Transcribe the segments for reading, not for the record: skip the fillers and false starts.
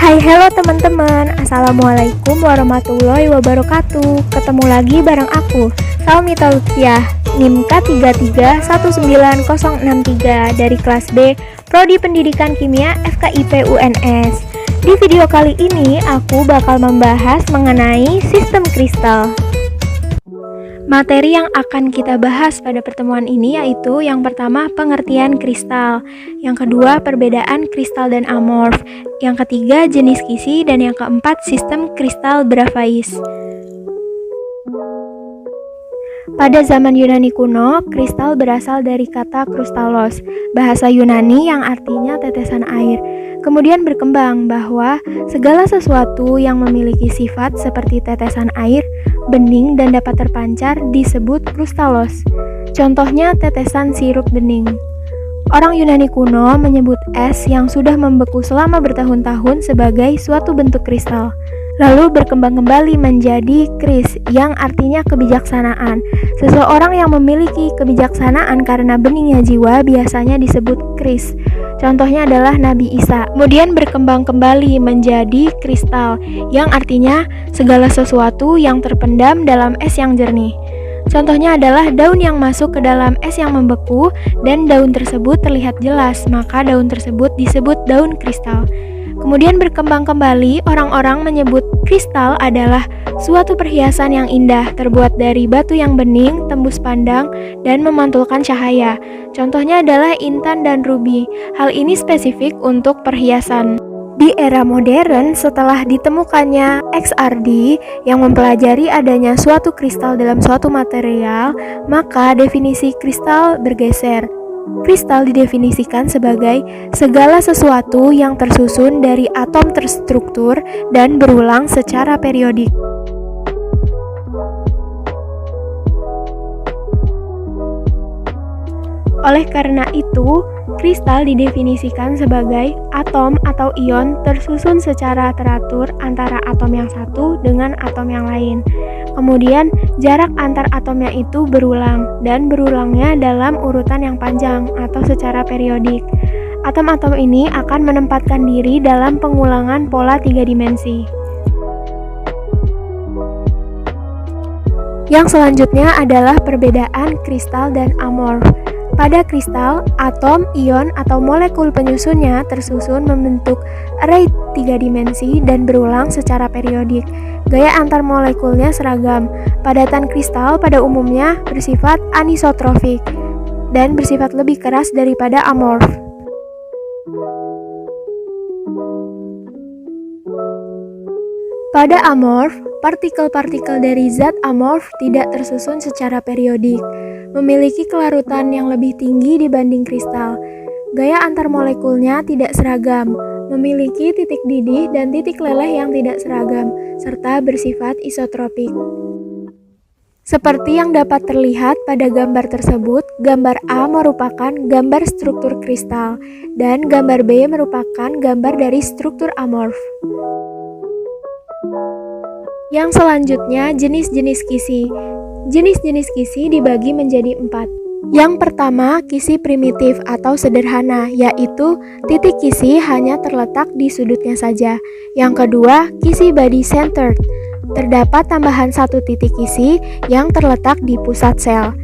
Hello teman-teman. Assalamualaikum warahmatullahi wabarakatuh. Ketemu lagi bareng aku, Salmita Lutfiah, NIM K33190063 dari kelas B, Prodi Pendidikan Kimia FKIP UNS. Di video kali ini aku bakal membahas mengenai sistem kristal. Materi yang akan kita bahas pada pertemuan ini yaitu yang pertama pengertian kristal, yang kedua perbedaan kristal dan amorf, yang ketiga jenis kisi, dan yang keempat sistem kristal Bravais. Pada zaman Yunani kuno, kristal berasal dari kata krustalos, bahasa Yunani yang artinya tetesan air. Kemudian berkembang bahwa segala sesuatu yang memiliki sifat seperti tetesan air, bening, dan dapat terpancar disebut krustalos. Contohnya tetesan sirup bening. Orang Yunani kuno menyebut es yang sudah membeku selama bertahun-tahun sebagai suatu bentuk kristal. Lalu berkembang kembali menjadi kris yang artinya kebijaksanaan. Seseorang yang memiliki kebijaksanaan karena beningnya jiwa biasanya disebut kris. Contohnya adalah Nabi Isa. Kemudian berkembang kembali menjadi kristal yang artinya segala sesuatu yang terpendam dalam es yang jernih. Contohnya adalah daun yang masuk ke dalam es yang membeku dan daun tersebut terlihat jelas, maka daun tersebut disebut daun kristal. Kemudian berkembang kembali, orang-orang menyebut kristal adalah suatu perhiasan yang indah, terbuat dari batu yang bening, tembus pandang, dan memantulkan cahaya. Contohnya adalah intan dan rubi. Hal ini spesifik untuk perhiasan. Di era modern, setelah ditemukannya XRD yang mempelajari adanya suatu kristal dalam suatu material, maka definisi kristal bergeser. Kristal didefinisikan sebagai segala sesuatu yang tersusun dari atom terstruktur dan berulang secara periodik. Oleh karena itu, kristal didefinisikan sebagai atom atau ion tersusun secara teratur antara atom yang satu dengan atom yang lain. Kemudian, jarak antar atomnya itu berulang, dan berulangnya dalam urutan yang panjang atau secara periodik. Atom-atom ini akan menempatkan diri dalam pengulangan pola 3 dimensi. Yang selanjutnya adalah perbedaan kristal dan amorf. Pada kristal, atom, ion, atau molekul penyusunnya tersusun membentuk array 3 dimensi dan berulang secara periodik. Gaya antar molekulnya seragam. Padatan kristal pada umumnya bersifat anisotrofik dan bersifat lebih keras daripada amorf. Pada amorf, partikel-partikel dari zat amorf tidak tersusun secara periodik, memiliki kelarutan yang lebih tinggi dibanding kristal. Gaya antar molekulnya tidak seragam, memiliki titik didih dan titik leleh yang tidak seragam, serta bersifat isotropik. Seperti yang dapat terlihat pada gambar tersebut, gambar A merupakan gambar struktur kristal, dan gambar B merupakan gambar dari struktur amorf. Yang selanjutnya, jenis-jenis kisi. Jenis-jenis kisi dibagi menjadi 4. Yang pertama, kisi primitif atau sederhana, yaitu titik kisi hanya terletak di sudutnya saja. Yang kedua, kisi body-centered. Terdapat tambahan satu titik kisi yang terletak di pusat sel.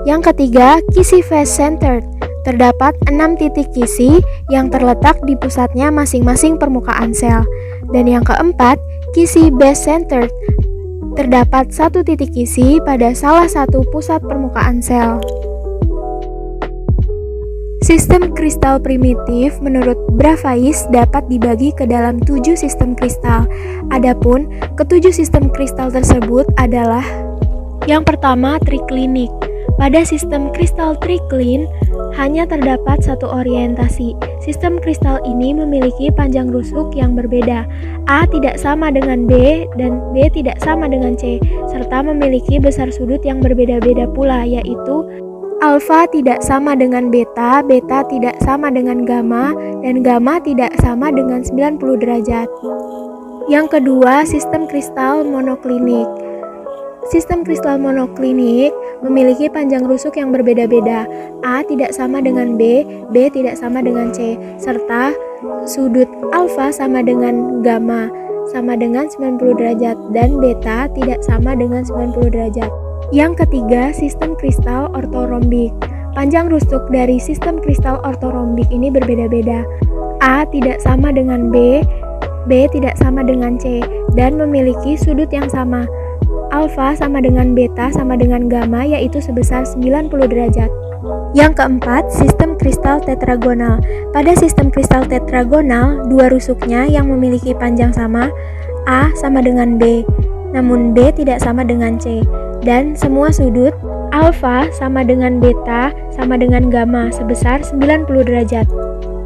Yang ketiga, kisi face-centered. Terdapat 6 titik kisi yang terletak di pusatnya masing-masing permukaan sel. Dan yang keempat, kisi base-centered. Terdapat satu titik kisi pada salah satu pusat permukaan sel. Sistem kristal primitif menurut Bravais dapat dibagi ke dalam 7 sistem kristal. Adapun ketujuh sistem kristal tersebut adalah: yang pertama, triklinik. Pada sistem kristal triklin hanya terdapat satu orientasi. Sistem kristal ini memiliki panjang rusuk yang berbeda. A tidak sama dengan B dan B tidak sama dengan C, serta memiliki besar sudut yang berbeda-beda pula, yaitu alfa tidak sama dengan beta, beta tidak sama dengan gamma, dan gamma tidak sama dengan 90 derajat. Yang kedua, sistem kristal monoklinik. Sistem kristal monoklinik memiliki panjang rusuk yang berbeda-beda. A tidak sama dengan B, B tidak sama dengan C, serta sudut alfa sama dengan gamma sama dengan 90 derajat dan beta tidak sama dengan 90 derajat. Yang ketiga, sistem kristal ortorombik. Panjang rusuk dari sistem kristal ortorombik ini berbeda-beda. A tidak sama dengan B, B tidak sama dengan C, dan memiliki sudut yang sama. Alfa sama dengan beta sama dengan gamma yaitu sebesar 90 derajat. Yang keempat, sistem kristal tetragonal. Pada sistem kristal tetragonal, dua rusuknya yang memiliki panjang sama, A sama dengan B, namun B tidak sama dengan C, dan semua sudut alfa sama dengan beta sama dengan gamma sebesar 90 derajat.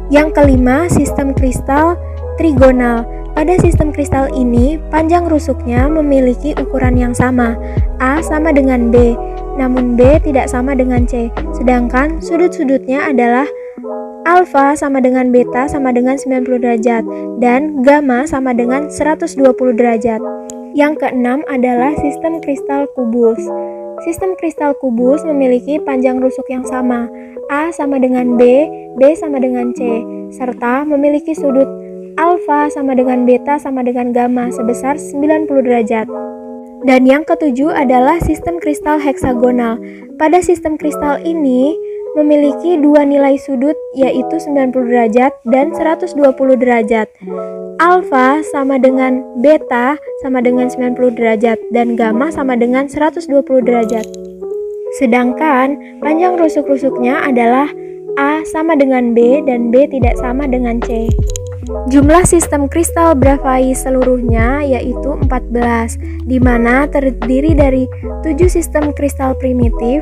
Yang kelima, sistem kristal trigonal. Pada sistem kristal ini, panjang rusuknya memiliki ukuran yang sama. A sama dengan B, namun B tidak sama dengan C. Sedangkan sudut-sudutnya adalah alfa sama dengan beta sama dengan 90 derajat dan gamma sama dengan 120 derajat. Yang keenam adalah sistem kristal kubus. Sistem kristal kubus memiliki panjang rusuk yang sama. A sama dengan B, B sama dengan C, serta memiliki sudut alfa sama dengan beta sama dengan gamma sebesar 90 derajat. Dan yang ketujuh adalah sistem kristal heksagonal. Pada sistem kristal ini memiliki dua nilai sudut yaitu 90 derajat dan 120 derajat. Alfa sama dengan beta sama dengan 90 derajat dan gamma sama dengan 120 derajat. Sedangkan panjang rusuk-rusuknya adalah A sama dengan B dan B tidak sama dengan C. Jumlah sistem kristal Bravais seluruhnya yaitu 14, di mana terdiri dari 7 sistem kristal primitif,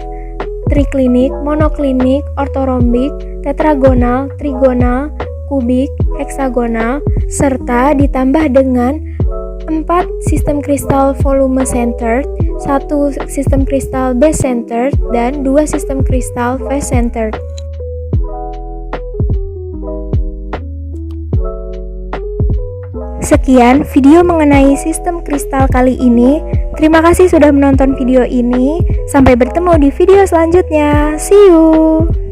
triklinik, monoklinik, ortorombik, tetragonal, trigonal, kubik, heksagonal, serta ditambah dengan 4 sistem kristal volume centered, 1 sistem kristal base centered, dan 2 sistem kristal phase centered. Sekian video mengenai sistem kristal kali ini. Terima kasih sudah menonton video ini. Sampai bertemu di video selanjutnya. See you.